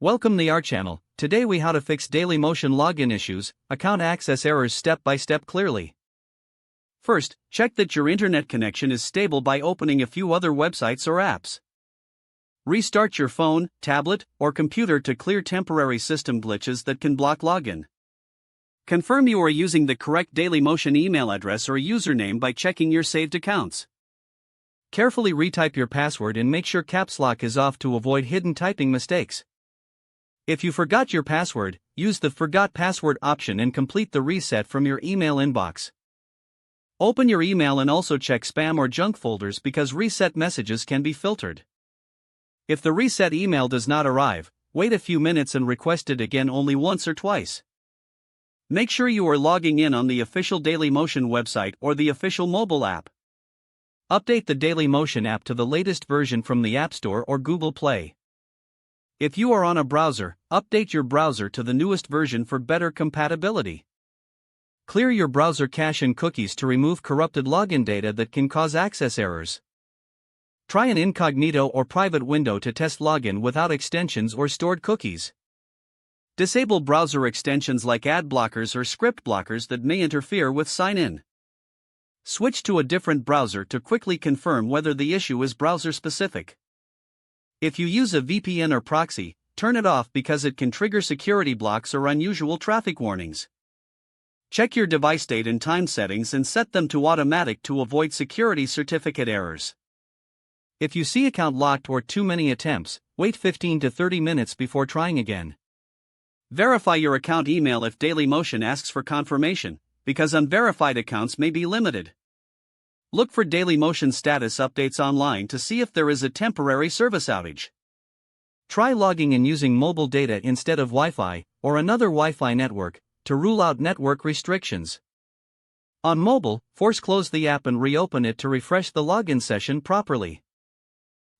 Welcome to our channel. Today we how to fix Dailymotion login issues, account access errors step by step clearly. First, check that your internet connection is stable by opening a few other websites or apps. Restart your phone, tablet, or computer to clear temporary system glitches that can block login. Confirm you are using the correct Dailymotion email address or username by checking your saved accounts. Carefully retype your password and make sure caps lock is off to avoid hidden typing mistakes. If you forgot your password, use the Forgot Password option and complete the reset from your email inbox. Open your email and also check spam or junk folders because reset messages can be filtered. If the reset email does not arrive, wait a few minutes and request it again only once or twice. Make sure you are logging in on the official Dailymotion website or the official mobile app. Update the Dailymotion app to the latest version from the App Store or Google Play. If you are on a browser, update your browser to the newest version for better compatibility. Clear your browser cache and cookies to remove corrupted login data that can cause access errors. Try an incognito or private window to test login without extensions or stored cookies. Disable browser extensions like ad blockers or script blockers that may interfere with sign-in. Switch to a different browser to quickly confirm whether the issue is browser-specific. If you use a VPN or proxy, turn it off because it can trigger security blocks or unusual traffic warnings. Check your device date and time settings and set them to automatic to avoid security certificate errors. If you see account locked or too many attempts, wait 15 to 30 minutes before trying again. Verify your account email if Dailymotion asks for confirmation, because unverified accounts may be limited. Look for Dailymotion status updates online to see if there is a temporary service outage. Try logging in using mobile data instead of Wi-Fi, or another Wi-Fi network, to rule out network restrictions. On mobile, force close the app and reopen it to refresh the login session properly.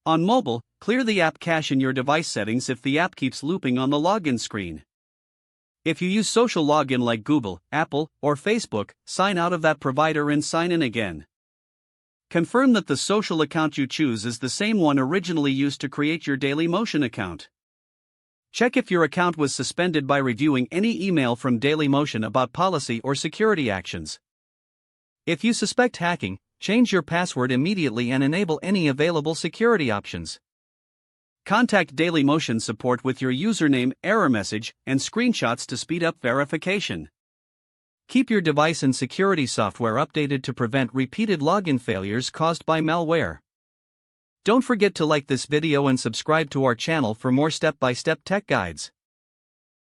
On mobile, clear the app cache in your device settings if the app keeps looping on the login screen. If you use social login like Google, Apple, or Facebook, sign out of that provider and sign in again. Confirm that the social account you choose is the same one originally used to create your Dailymotion account. Check if your account was suspended by reviewing any email from Dailymotion about policy or security actions. If you suspect hacking, change your password immediately and enable any available security options. Contact Dailymotion support with your username, error message, and screenshots to speed up verification. Keep your device and security software updated to prevent repeated login failures caused by malware. Don't forget to like this video and subscribe to our channel for more step-by-step tech guides.